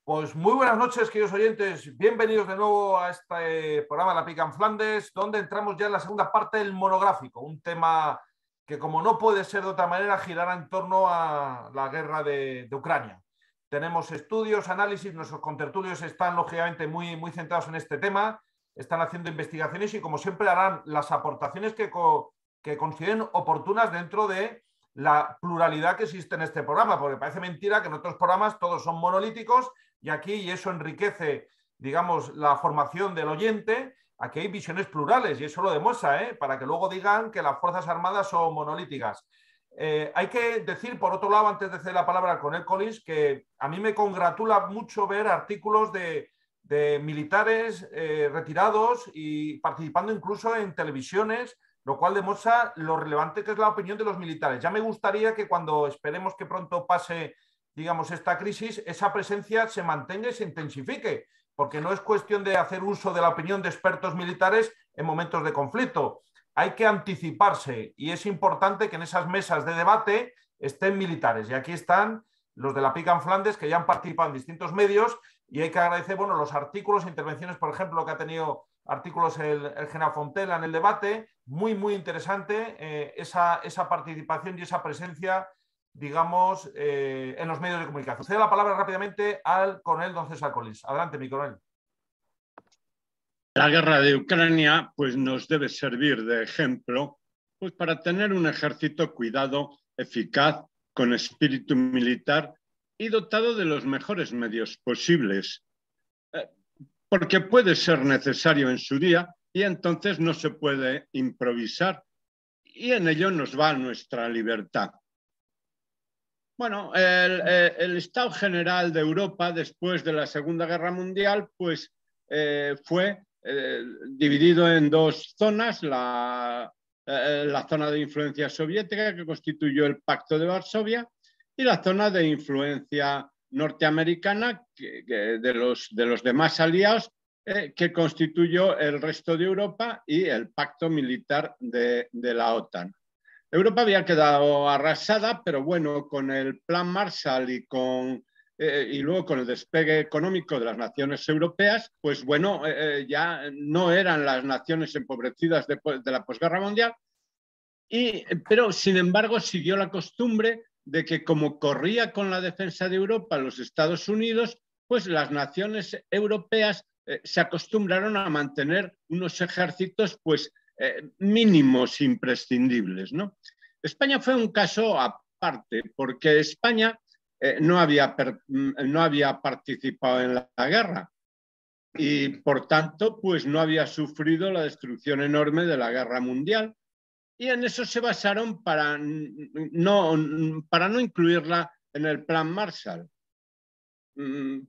Pues muy buenas noches, queridos oyentes. Bienvenidos de nuevo a este programa de La Pica en Flandes, donde entramos ya en la segunda parte del monográfico, un tema que, como no puede ser de otra manera, girará en torno a la guerra de Ucrania. Tenemos estudios, análisis, nuestros contertulios están lógicamente muy centrados en este tema, están haciendo investigaciones y, como siempre, harán las aportaciones que consideren oportunas dentro de la pluralidad que existe en este programa, porque parece mentira que en otros programas todos son monolíticos y aquí, y eso enriquece, digamos, la formación del oyente, aquí hay visiones plurales y eso lo demuestra, para que luego digan que las Fuerzas Armadas son monolíticas. Hay que decir, por otro lado, antes de ceder la palabra al coronel Collins, que a mí me congratula mucho ver artículos de militares retirados y participando incluso en televisiones, lo cual demuestra lo relevante que es la opinión de los militares. Ya me gustaría que cuando esperemos que pronto pase, digamos, esta crisis, esa presencia se mantenga y se intensifique, porque no es cuestión de hacer uso de la opinión de expertos militares en momentos de conflicto. Hay que anticiparse y es importante que en esas mesas de debate estén militares. Y aquí están los de La Pica en Flandes, que ya han participado en distintos medios, y hay que agradecer, bueno, los artículos, intervenciones, por ejemplo, que ha tenido artículos el general Fontela en el debate, muy interesante esa participación y esa presencia, digamos, en los medios de comunicación. Cedo la palabra rápidamente al coronel don César Collins. Adelante, mi coronel. La guerra de Ucrania pues, nos debe servir de ejemplo pues, para tener un ejército cuidado, eficaz, con espíritu militar y dotado de los mejores medios posibles, porque puede ser necesario en su día y entonces no se puede improvisar y en ello nos va nuestra libertad. Bueno, el Estado General de Europa después de la Segunda Guerra Mundial pues, fue dividido en dos zonas, la zona de influencia soviética que constituyó el Pacto de Varsovia y la zona de influencia norteamericana de los demás aliados que constituyó el resto de Europa y el pacto militar de la OTAN. Europa había quedado arrasada, pero bueno, con el Plan Marshall y luego con el despegue económico de las naciones europeas, pues bueno, ya no eran las naciones empobrecidas de la posguerra mundial, pero sin embargo siguió la costumbre de que como corría con la defensa de Europa los Estados Unidos, pues las naciones europeas se acostumbraron a mantener unos ejércitos pues mínimos imprescindibles, ¿no? España fue un caso aparte porque España no había participado en la guerra y por tanto pues no había sufrido la destrucción enorme de la guerra mundial y en eso se basaron para no incluirla en el Plan Marshall.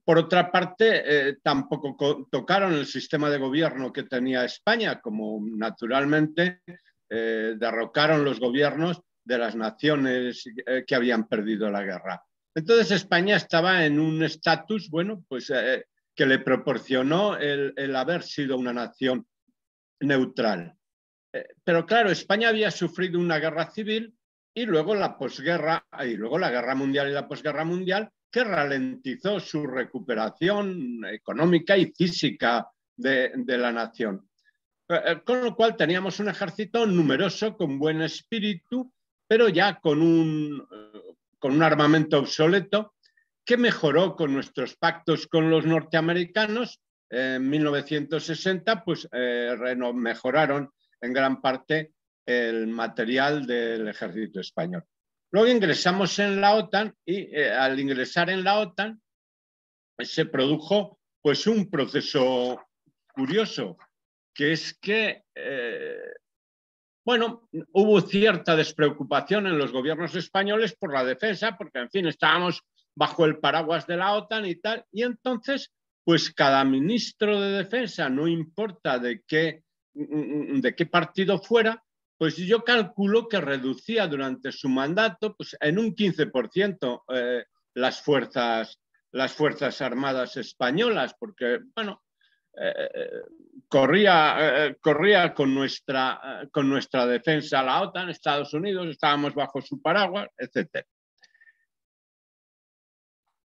Por otra parte, tampoco tocaron el sistema de gobierno que tenía España, como naturalmente derrocaron los gobiernos de las naciones que habían perdido la guerra. Entonces España estaba en un estatus, bueno, pues que le proporcionó el haber sido una nación neutral. Pero claro, España había sufrido una guerra civil y luego la posguerra, y luego la guerra mundial y la posguerra mundial, que ralentizó su recuperación económica y física de la nación. Con lo cual teníamos un ejército numeroso, con buen espíritu, pero ya con un armamento obsoleto que mejoró con nuestros pactos con los norteamericanos. En 1960 pues, mejoraron en gran parte el material del ejército español. Luego ingresamos en la OTAN y al ingresar en la OTAN se produjo pues un proceso curioso, que es que bueno, hubo cierta despreocupación en los gobiernos españoles por la defensa, porque en fin, estábamos bajo el paraguas de la OTAN y tal, y entonces pues cada ministro de defensa, no importa de qué partido fuera, pues yo calculo que reducía durante su mandato pues, en un 15% las fuerzas armadas españolas, porque, bueno, corría con nuestra defensa la OTAN, Estados Unidos, estábamos bajo su paraguas, etc.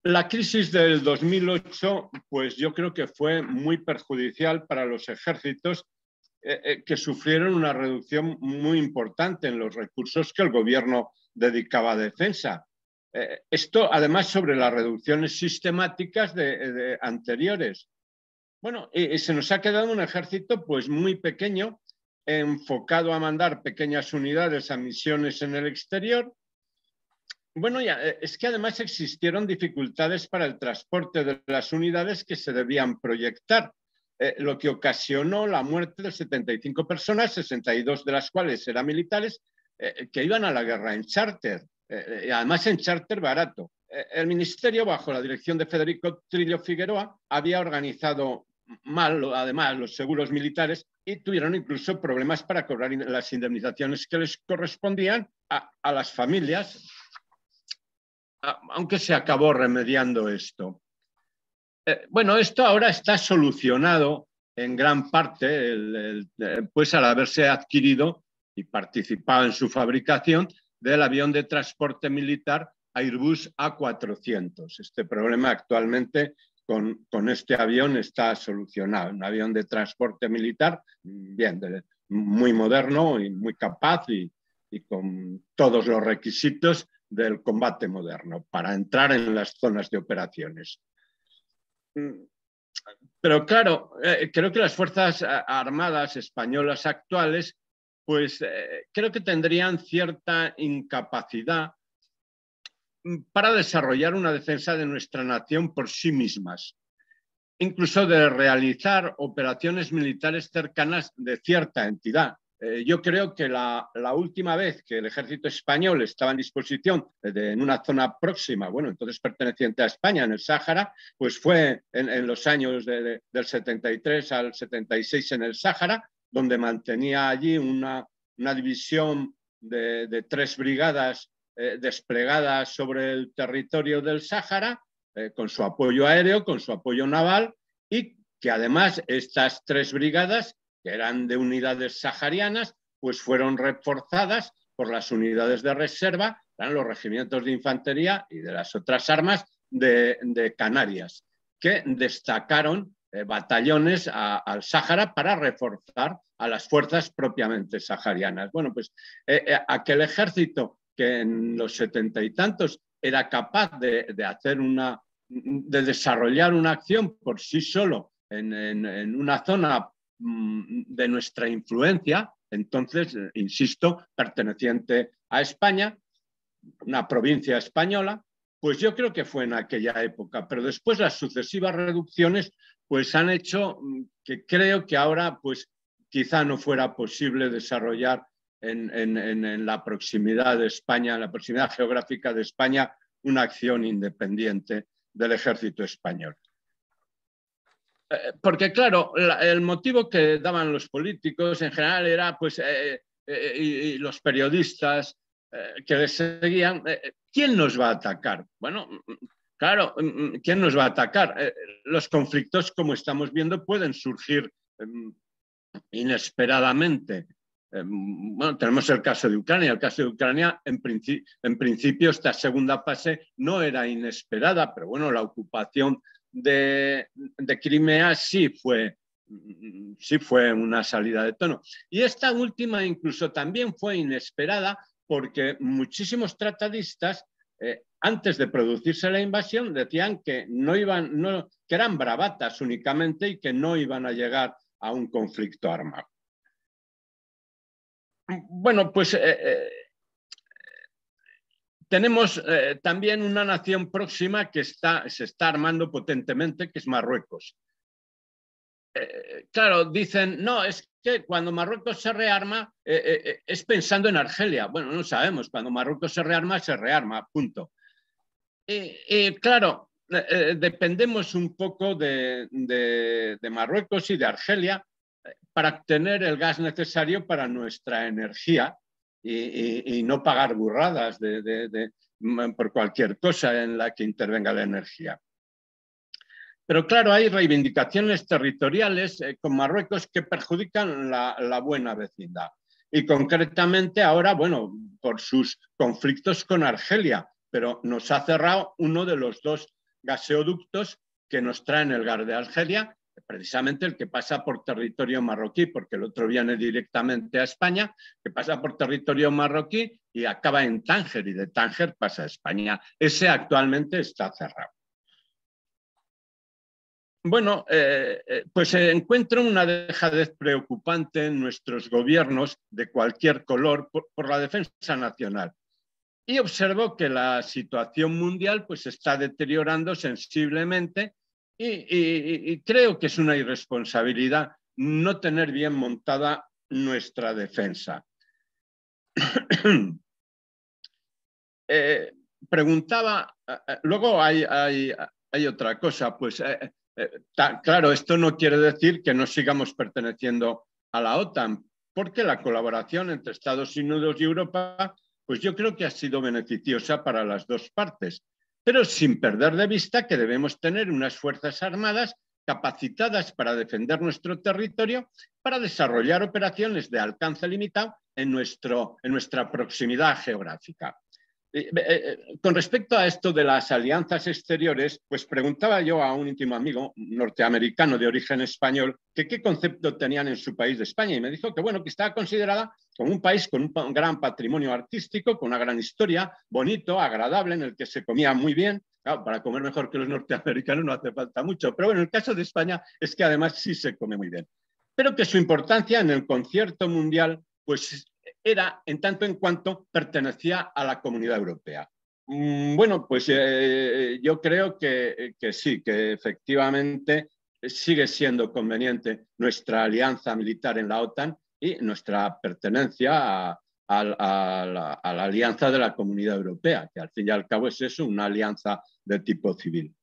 La crisis del 2008, pues yo creo que fue muy perjudicial para los ejércitos que sufrieron una reducción muy importante en los recursos que el gobierno dedicaba a defensa. Esto, además, sobre las reducciones sistemáticas de anteriores. Bueno, y se nos ha quedado un ejército pues muy pequeño, enfocado a mandar pequeñas unidades a misiones en el exterior. Bueno, ya, es que además existieron dificultades para el transporte de las unidades que se debían proyectar, lo que ocasionó la muerte de 75 personas, 62 de las cuales eran militares, que iban a la guerra en charter, y además en charter barato. El ministerio, bajo la dirección de Federico Trillo Figueroa, había organizado mal, además, los seguros militares y tuvieron incluso problemas para cobrar las indemnizaciones que les correspondían a las familias, aunque se acabó remediando esto. Bueno, esto ahora está solucionado en gran parte, pues al haberse adquirido y participado en su fabricación del avión de transporte militar Airbus A400. Este problema actualmente con este avión está solucionado. Un avión de transporte militar, bien, muy moderno y muy capaz y con todos los requisitos del combate moderno para entrar en las zonas de operaciones. Pero claro, creo que las Fuerzas Armadas españolas actuales, pues creo que tendrían cierta incapacidad para desarrollar una defensa de nuestra nación por sí mismas, incluso de realizar operaciones militares cercanas de cierta entidad. Yo creo que la última vez que el ejército español estaba en disposición en una zona próxima, bueno, entonces perteneciente a España, en el Sáhara, pues fue en los años del 73 al 76 en el Sáhara, donde mantenía allí una división de 3 brigadas desplegadas sobre el territorio del Sáhara, con su apoyo aéreo, con su apoyo naval, y que además estas 3 brigadas, que eran de unidades saharianas, pues fueron reforzadas por las unidades de reserva, los regimientos de infantería y de las otras armas de Canarias, que destacaron batallones al Sáhara para reforzar a las fuerzas propiamente saharianas. Bueno, pues aquel ejército que en los 70 y tantos era capaz de desarrollar una acción por sí solo en una zona de nuestra influencia, entonces, insisto, perteneciente a España, una provincia española, pues yo creo que fue en aquella época, pero después las sucesivas reducciones pues han hecho que creo que ahora pues quizá no fuera posible desarrollar en la proximidad de España, en la proximidad geográfica de España, una acción independiente del ejército español. Porque claro, el motivo que daban los políticos en general era pues y los periodistas que les seguían, ¿quién nos va a atacar? Bueno, claro, ¿quién nos va a atacar? Los conflictos, como estamos viendo, pueden surgir inesperadamente. Bueno, tenemos el caso de Ucrania. El caso de Ucrania, en principio, esta segunda fase no era inesperada, pero bueno, la ocupación de Crimea sí fue una salida de tono. Y esta última incluso también fue inesperada porque muchísimos tratadistas, antes de producirse la invasión, decían que que eran bravatas únicamente y que no iban a llegar a un conflicto armado. Bueno, pues tenemos también una nación próxima que se está armando potentemente, que es Marruecos. Claro, dicen, no, es que cuando Marruecos se rearma es pensando en Argelia. Bueno, no sabemos, cuando Marruecos se rearma, punto. Claro, dependemos un poco de Marruecos y de Argelia para obtener el gas necesario para nuestra energía y no pagar burradas por cualquier cosa en la que intervenga la energía. Pero claro, hay reivindicaciones territoriales con Marruecos que perjudican la buena vecindad. Y concretamente ahora, bueno, por sus conflictos con Argelia, pero nos ha cerrado uno de los dos gaseoductos que nos traen el gas de Argelia, precisamente el que pasa por territorio marroquí, porque el otro viene directamente a España, que pasa por territorio marroquí y acaba en Tánger, y de Tánger pasa a España. Ese actualmente está cerrado. Bueno, pues encuentro una dejadez preocupante en nuestros gobiernos de cualquier color por la defensa nacional. Y observo que la situación mundial pues, se está deteriorando sensiblemente y creo que es una irresponsabilidad no tener bien montada nuestra defensa. Preguntaba, luego hay otra cosa, pues claro, esto no quiere decir que no sigamos perteneciendo a la OTAN, porque la colaboración entre Estados Unidos y Europa, pues yo creo que ha sido beneficiosa para las dos partes, pero sin perder de vista que debemos tener unas fuerzas armadas capacitadas para defender nuestro territorio, para desarrollar operaciones de alcance limitado en nuestra proximidad geográfica. Con respecto a esto de las alianzas exteriores, pues preguntaba yo a un íntimo amigo norteamericano de origen español que qué concepto tenían en su país de España, y me dijo que, bueno, que estaba considerada como un país con un gran patrimonio artístico, con una gran historia, bonito, agradable, en el que se comía muy bien. Claro, para comer mejor que los norteamericanos no hace falta mucho, pero bueno, el caso de España es que además sí se come muy bien. Pero que su importancia en el concierto mundial pues era en tanto en cuanto pertenecía a la Comunidad Europea. Bueno, pues yo creo que sí, que efectivamente sigue siendo conveniente nuestra alianza militar en la OTAN y nuestra pertenencia a la alianza de la Comunidad Europea, que al fin y al cabo es eso, una alianza de tipo civil.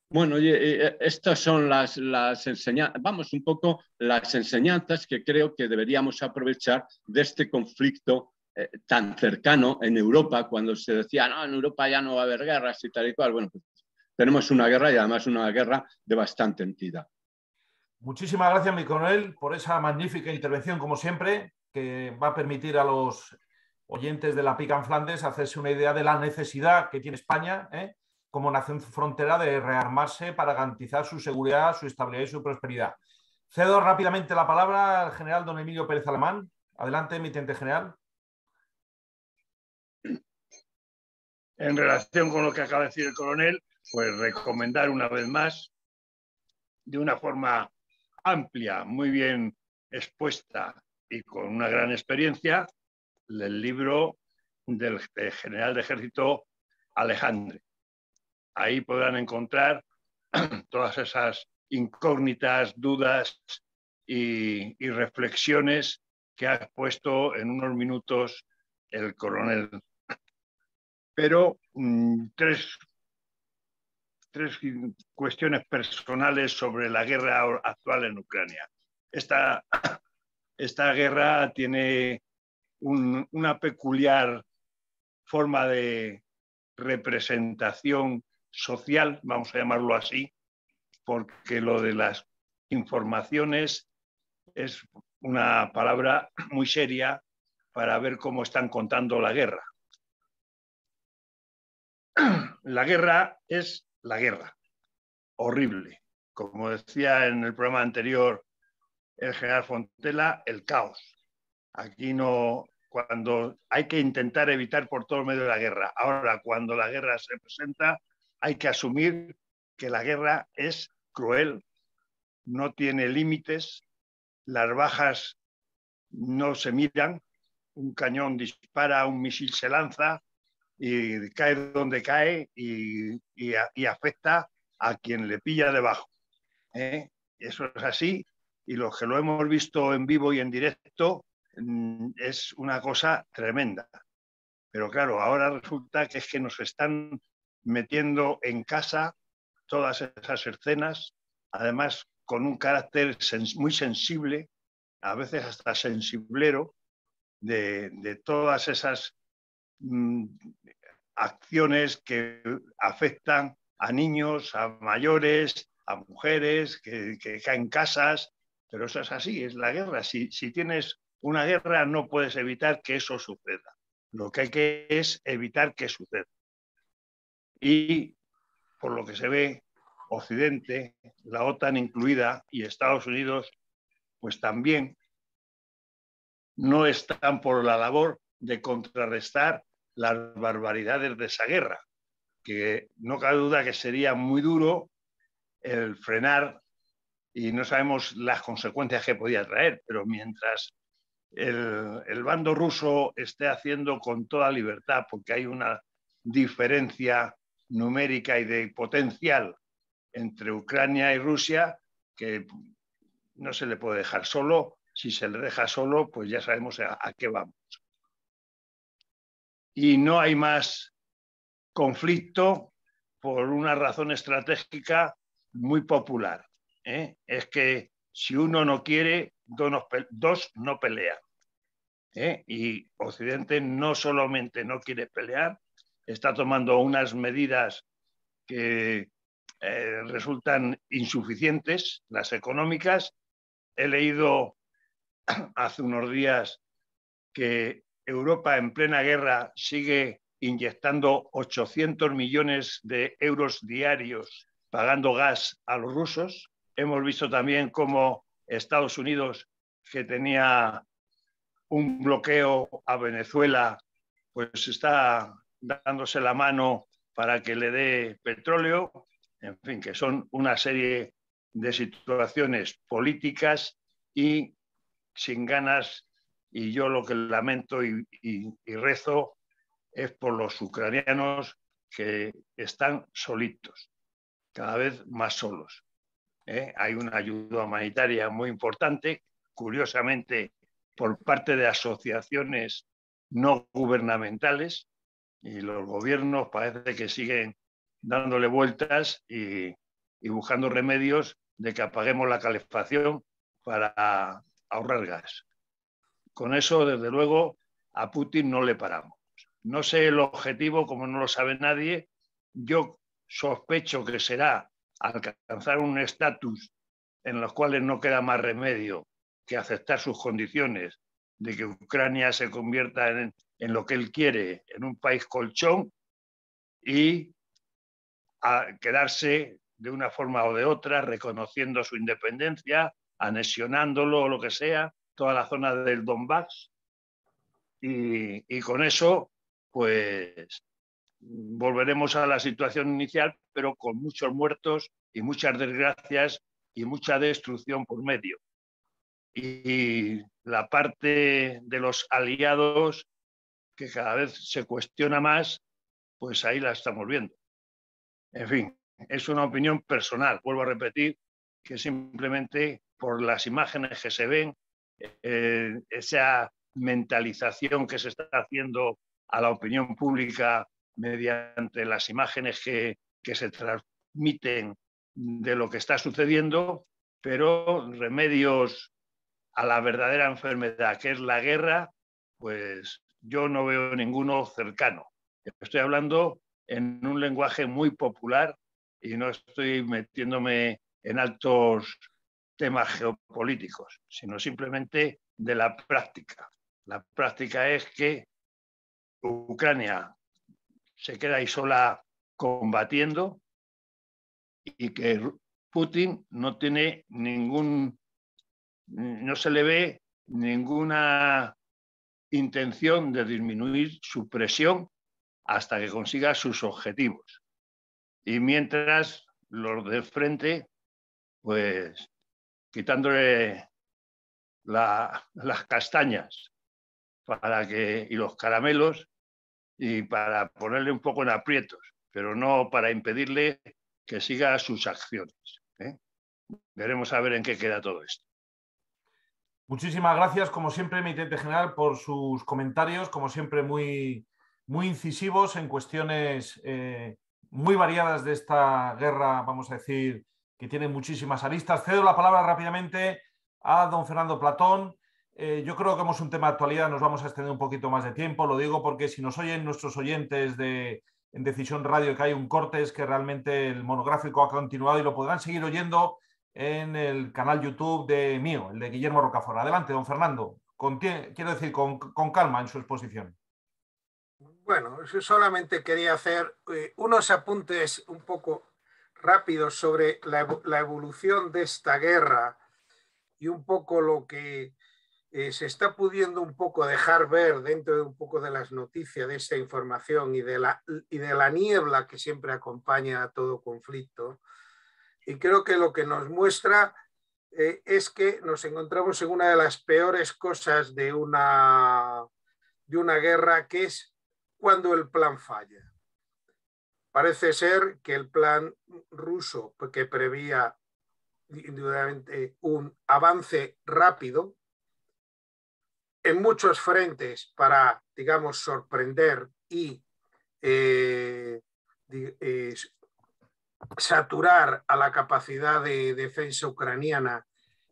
Bueno, estas son las enseñanzas, vamos, un poco las enseñanzas que creo que deberíamos aprovechar de este conflicto tan cercano en Europa, cuando se decía, no, en Europa ya no va a haber guerras y tal y cual. Bueno, pues tenemos una guerra y además una guerra de bastante entidad. Muchísimas gracias, mi coronel, por esa magnífica intervención, como siempre, que va a permitir a los oyentes de la PICA en Flandes hacerse una idea de la necesidad que tiene España, como nación frontera, de rearmarse para garantizar su seguridad, su estabilidad y su prosperidad. Cedo rápidamente la palabra al general don Emilio Pérez Alemán. Adelante, mi teniente general. En relación con lo que acaba de decir el coronel, pues recomendar una vez más, de una forma amplia, muy bien expuesta y con una gran experiencia, el libro del general de ejército Alejandre. Ahí podrán encontrar todas esas incógnitas, dudas y reflexiones que ha expuesto en unos minutos el coronel. Pero tres cuestiones personales sobre la guerra actual en Ucrania. Esta guerra tiene una peculiar forma de representación social, vamos a llamarlo así, porque lo de las informaciones es una palabra muy seria para ver cómo están contando la guerra. La guerra es la guerra, horrible. Como decía en el programa anterior el general Fontela, el caos. Aquí no, cuando hay que intentar evitar por todo medio la guerra. Ahora, cuando la guerra se presenta, hay que asumir que la guerra es cruel, no tiene límites, las bajas no se miran, un cañón dispara, un misil se lanza y cae donde cae y afecta a quien le pilla debajo. Eso es así, y los que lo hemos visto en vivo y en directo es una cosa tremenda. Pero claro, ahora resulta que es que nos están metiendo en casa todas esas escenas, además con un carácter muy sensible, a veces hasta sensiblero, de todas esas acciones que afectan a niños, a mayores, a mujeres, que caen casas, pero eso es así, es la guerra. Si tienes una guerra no puedes evitar que eso suceda. Lo que hay que es evitar que suceda. Y por lo que se ve, Occidente, la OTAN incluida, y Estados Unidos, pues también no están por la labor de contrarrestar las barbaridades de esa guerra, que no cabe duda que sería muy duro el frenar, y no sabemos las consecuencias que podía traer, pero mientras el bando ruso esté haciendo con toda libertad, porque hay una diferencia numérica y de potencial entre Ucrania y Rusia, que no se le puede dejar solo. Si se le deja solo, pues ya sabemos a qué vamos. Y no hay más conflicto por una razón estratégica muy popular. Es que si uno no quiere, dos no pelean. Y Occidente no solamente no quiere pelear, está tomando unas medidas que resultan insuficientes, las económicas. He leído hace unos días que Europa en plena guerra sigue inyectando 800 millones de euros diarios pagando gas a los rusos. Hemos visto también cómo Estados Unidos, que tenía un bloqueo a Venezuela, pues está dándose la mano para que le dé petróleo. En fin, que son una serie de situaciones políticas y sin ganas, y yo lo que lamento y rezo es por los ucranianos que están solitos, cada vez más solos. Hay una ayuda humanitaria muy importante, curiosamente por parte de asociaciones no gubernamentales, y los gobiernos parece que siguen dándole vueltas y buscando remedios de que apaguemos la calefacción para ahorrar gas. Con eso, desde luego, a Putin no le paramos. No sé el objetivo, como no lo sabe nadie. Yo sospecho que será alcanzar un estatus en los cuales no queda más remedio que aceptar sus condiciones de que Ucrania se convierta en lo que él quiere, en un país colchón, y a quedarse de una forma o de otra reconociendo su independencia, anexionándolo o lo que sea, toda la zona del Donbass, y con eso pues volveremos a la situación inicial, pero con muchos muertos y muchas desgracias y mucha destrucción por medio. Y la parte de los aliados, que cada vez se cuestiona más, pues ahí la estamos viendo. En fin, es una opinión personal, vuelvo a repetir, que simplemente por las imágenes que se ven, esa mentalización que se está haciendo a la opinión pública mediante las imágenes que se transmiten de lo que está sucediendo, pero remedios a la verdadera enfermedad, que es la guerra, pues yo no veo ninguno cercano. Estoy hablando en un lenguaje muy popular y no estoy metiéndome en altos temas geopolíticos, sino simplemente de la práctica. La práctica es que Ucrania se queda ahí sola combatiendo y que Putin no tiene no se le ve ninguna intención de disminuir su presión hasta que consiga sus objetivos. Y mientras los de frente, pues quitándole las castañas y los caramelos, y para ponerle un poco en aprietos, pero no para impedirle que siga sus acciones. Veremos a ver en qué queda todo esto. Muchísimas gracias, como siempre, mi teniente general, por sus comentarios, como siempre muy, muy incisivos en cuestiones muy variadas de esta guerra, vamos a decir, que tiene muchísimas aristas. Cedo la palabra rápidamente a don Fernando Platón. Yo creo que como es un tema de actualidad, nos vamos a extender un poquito más de tiempo. Lo digo porque si nos oyen nuestros oyentes en Decisión Radio que hay un corte, es que realmente el monográfico ha continuado y lo podrán seguir oyendo en el canal YouTube de mío, el de Guillermo Rocafort. Adelante, don Fernando. Quiero decir, con calma en su exposición. Bueno, yo solamente quería hacer unos apuntes un poco rápido sobre la evolución de esta guerra y un poco lo que se está pudiendo un poco dejar ver dentro de un poco de las noticias de esta información y de la niebla que siempre acompaña a todo conflicto. Y creo que lo que nos muestra es que nos encontramos en una de las peores cosas de una guerra, que es cuando el plan falla. Parece ser que el plan ruso, que preveía indudablemente un avance rápido en muchos frentes para, digamos, sorprender y saturar a la capacidad de defensa ucraniana,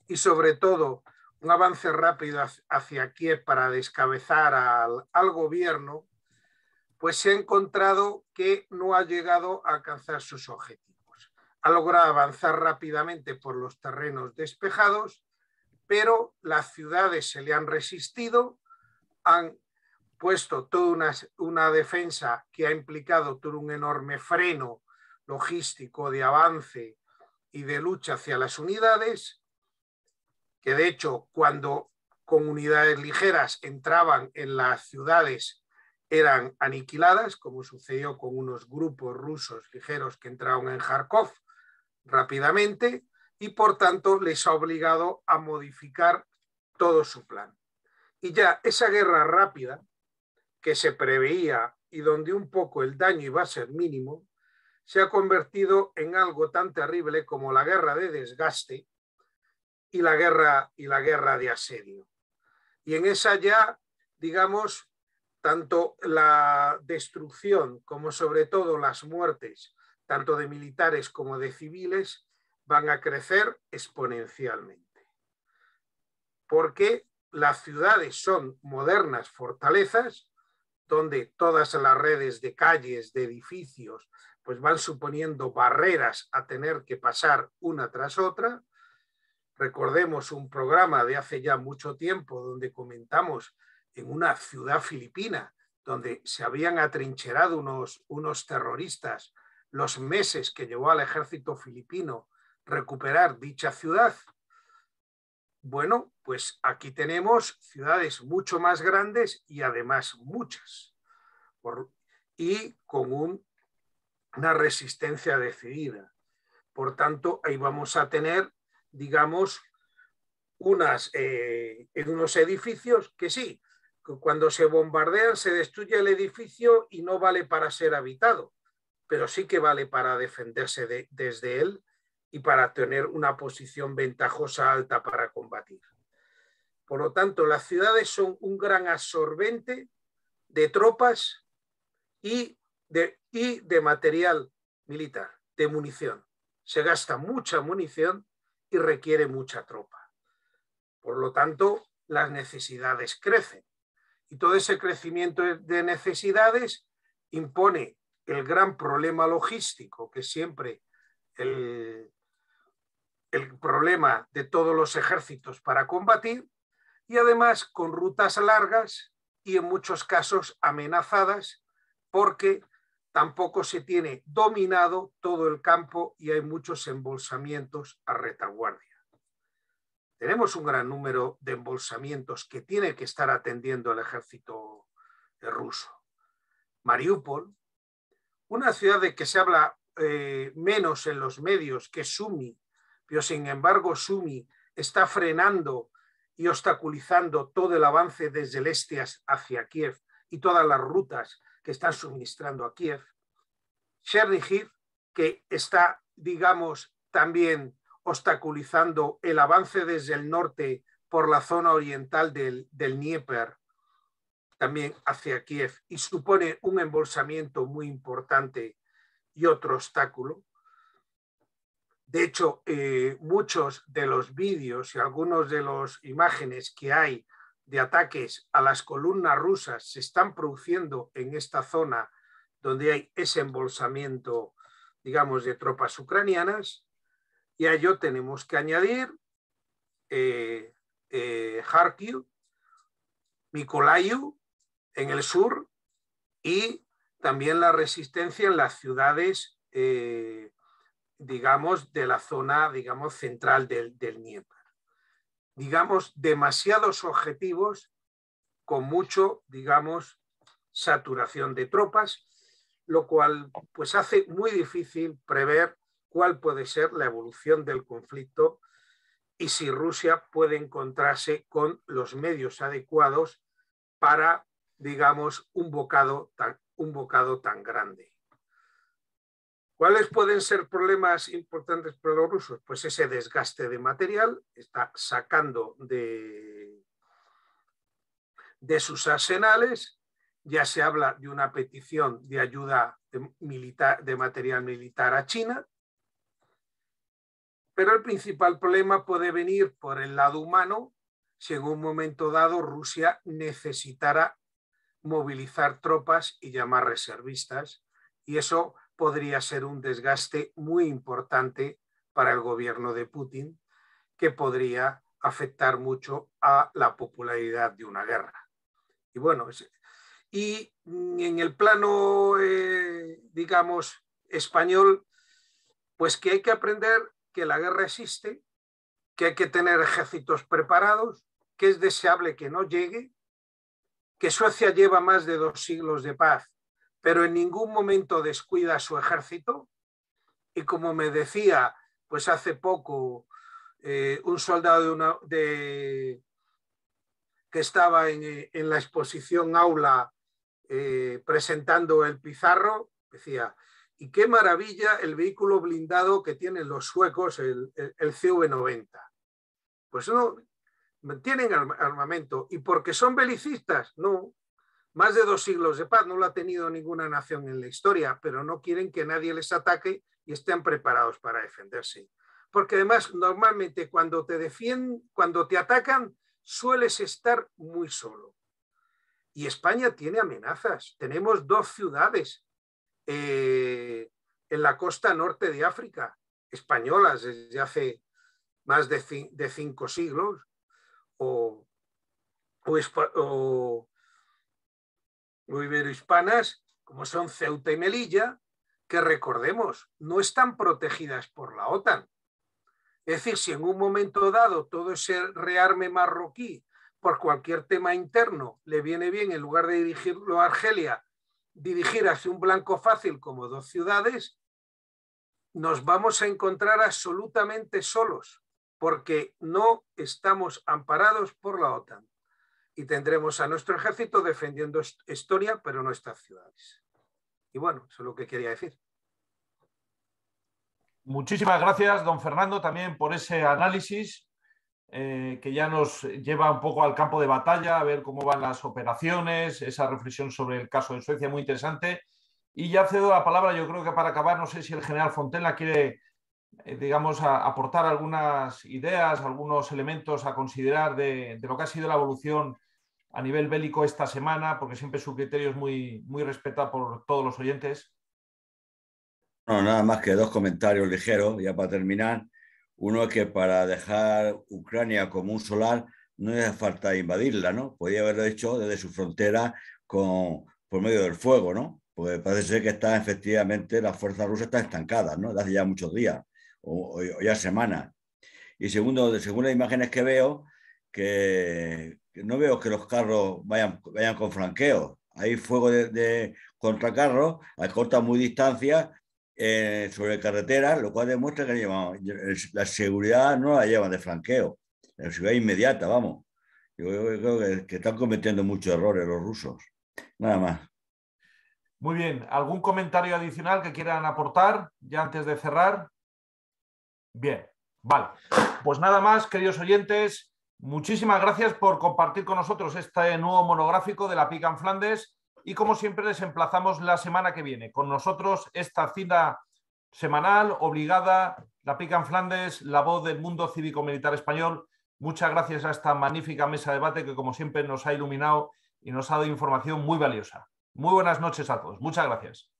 y sobre todo un avance rápido hacia Kiev para descabezar al gobierno, pues se ha encontrado que no ha llegado a alcanzar sus objetivos. Ha logrado avanzar rápidamente por los terrenos despejados, pero las ciudades se le han resistido, han puesto toda una defensa que ha implicado todo un enorme freno logístico de avance y de lucha hacia las unidades, que de hecho cuando con unidades ligeras entraban en las ciudades eran aniquiladas, como sucedió con unos grupos rusos ligeros que entraron en Kharkov rápidamente, y por tanto les ha obligado a modificar todo su plan. Y ya esa guerra rápida que se preveía y donde un poco el daño iba a ser mínimo, se ha convertido en algo tan terrible como la guerra de desgaste y la guerra de asedio. Y en esa ya, digamos, tanto la destrucción como sobre todo las muertes, tanto de militares como de civiles, van a crecer exponencialmente. Porque las ciudades son modernas fortalezas donde todas las redes de calles, de edificios, pues van suponiendo barreras a tener que pasar una tras otra. Recordemos un programa de hace ya mucho tiempo donde comentamos en una ciudad filipina donde se habían atrincherado unos terroristas, los meses que llevó al ejército filipino recuperar dicha ciudad. Bueno, pues aquí tenemos ciudades mucho más grandes y además muchas, y con una resistencia decidida. Por tanto, ahí vamos a tener, digamos, en unos edificios que sí, cuando se bombardean se destruye el edificio y no vale para ser habitado, pero sí que vale para defenderse desde él y para tener una posición ventajosa alta para combatir. Por lo tanto, las ciudades son un gran absorbente de tropas y de material militar, de munición. Se gasta mucha munición y requiere mucha tropa. Por lo tanto, las necesidades crecen. Y todo ese crecimiento de necesidades impone el gran problema logístico, que siempre el problema de todos los ejércitos para combatir, y además con rutas largas y en muchos casos amenazadas, porque tampoco se tiene dominado todo el campo y hay muchos embolsamientos a retaguardia. Tenemos un gran número de embolsamientos que tiene que estar atendiendo el ejército ruso. Mariupol, una ciudad de que se habla menos en los medios que Sumi, pero sin embargo Sumi está frenando y obstaculizando todo el avance desde el este hacia Kiev y todas las rutas que están suministrando a Kiev. Chernihiv, que está, digamos, también obstaculizando el avance desde el norte por la zona oriental del Dnieper, también hacia Kiev, y supone un embolsamiento muy importante y otro obstáculo. De hecho, muchos de los vídeos y algunos de las imágenes que hay de ataques a las columnas rusas se están produciendo en esta zona donde hay ese embolsamiento, digamos, de tropas ucranianas. Y a ello tenemos que añadir Kharkiv, Mykolaiv en el sur y también la resistencia en las ciudades digamos, de la zona, digamos, central del Dnieper. Digamos, demasiados objetivos con mucho, digamos, saturación de tropas, lo cual pues hace muy difícil prever cuál puede ser la evolución del conflicto y si Rusia puede encontrarse con los medios adecuados para, digamos, un bocado tan grande. ¿Cuáles pueden ser problemas importantes para los rusos? Pues ese desgaste de material, está sacando de sus arsenales. Ya se habla de una petición de ayuda de material militar a China, pero el principal problema puede venir por el lado humano si en un momento dado Rusia necesitara movilizar tropas y llamar reservistas, y eso podría ser un desgaste muy importante para el gobierno de Putin, que podría afectar mucho a la popularidad de una guerra. Y bueno, y en el plano, digamos, español, pues que hay que aprender que la guerra existe, que hay que tener ejércitos preparados, que es deseable que no llegue, que Suecia lleva más de 2 siglos de paz, pero en ningún momento descuida su ejército. Y como me decía, pues hace poco, un soldado que estaba en la exposición Aula presentando el Pizarro, decía, y qué maravilla el vehículo blindado que tienen los suecos, el CV-90. Pues no, tienen armamento. ¿Y porque son belicistas? No. Más de 2 siglos de paz no lo ha tenido ninguna nación en la historia, pero no quieren que nadie les ataque y estén preparados para defenderse. Porque además, normalmente cuando te atacan, sueles estar muy solo. Y España tiene amenazas. Tenemos 2 ciudades en la costa norte de África, españolas desde hace más de 5 siglos, o iberohispanas, como son Ceuta y Melilla, que recordemos, no están protegidas por la OTAN. Es decir, si en un momento dado todo ese rearme marroquí por cualquier tema interno le viene bien, en lugar de dirigirlo a Argelia, dirigir hacia un blanco fácil como 2 ciudades, nos vamos a encontrar absolutamente solos, porque no estamos amparados por la OTAN. Y tendremos a nuestro ejército defendiendo Estonia, pero no estas ciudades. Y bueno, eso es lo que quería decir. Muchísimas gracias, don Fernando, también por ese análisis que ya nos lleva un poco al campo de batalla, a ver cómo van las operaciones, esa reflexión sobre el caso de Suecia, muy interesante. Y ya cedo la palabra, yo creo que para acabar, no sé si el general Fontella quiere, digamos, aportar algunas ideas, algunos elementos a considerar de lo que ha sido la evolución a nivel bélico esta semana, porque siempre su criterio es muy, muy respetado por todos los oyentes. No, nada más que 2 comentarios ligeros, ya para terminar. Uno es que para dejar Ucrania como un solar no hace falta invadirla, ¿no? Podría haberlo hecho desde su frontera por medio del fuego, ¿no? Pues parece ser que efectivamente las fuerzas rusas están estancadas, ¿no? Desde hace ya muchos días o ya semanas. Y segundo, según las imágenes que veo, que no veo que los carros vayan con flanqueos. Hay fuego de contra carros a corta muy distancia sobre carreteras, lo cual demuestra que la seguridad no la llevan de flanqueo, la seguridad inmediata, vamos. Yo creo que están cometiendo muchos errores los rusos. Nada más. Muy bien. ¿Algún comentario adicional que quieran aportar ya antes de cerrar? Bien, vale. Pues nada más, queridos oyentes, muchísimas gracias por compartir con nosotros este nuevo monográfico de la PICA en Flandes. Y como siempre les emplazamos la semana que viene. Con nosotros esta cita semanal obligada, la PICA en Flandes, la voz del mundo cívico-militar español. Muchas gracias a esta magnífica mesa de debate que como siempre nos ha iluminado y nos ha dado información muy valiosa. Muy buenas noches a todos. Muchas gracias.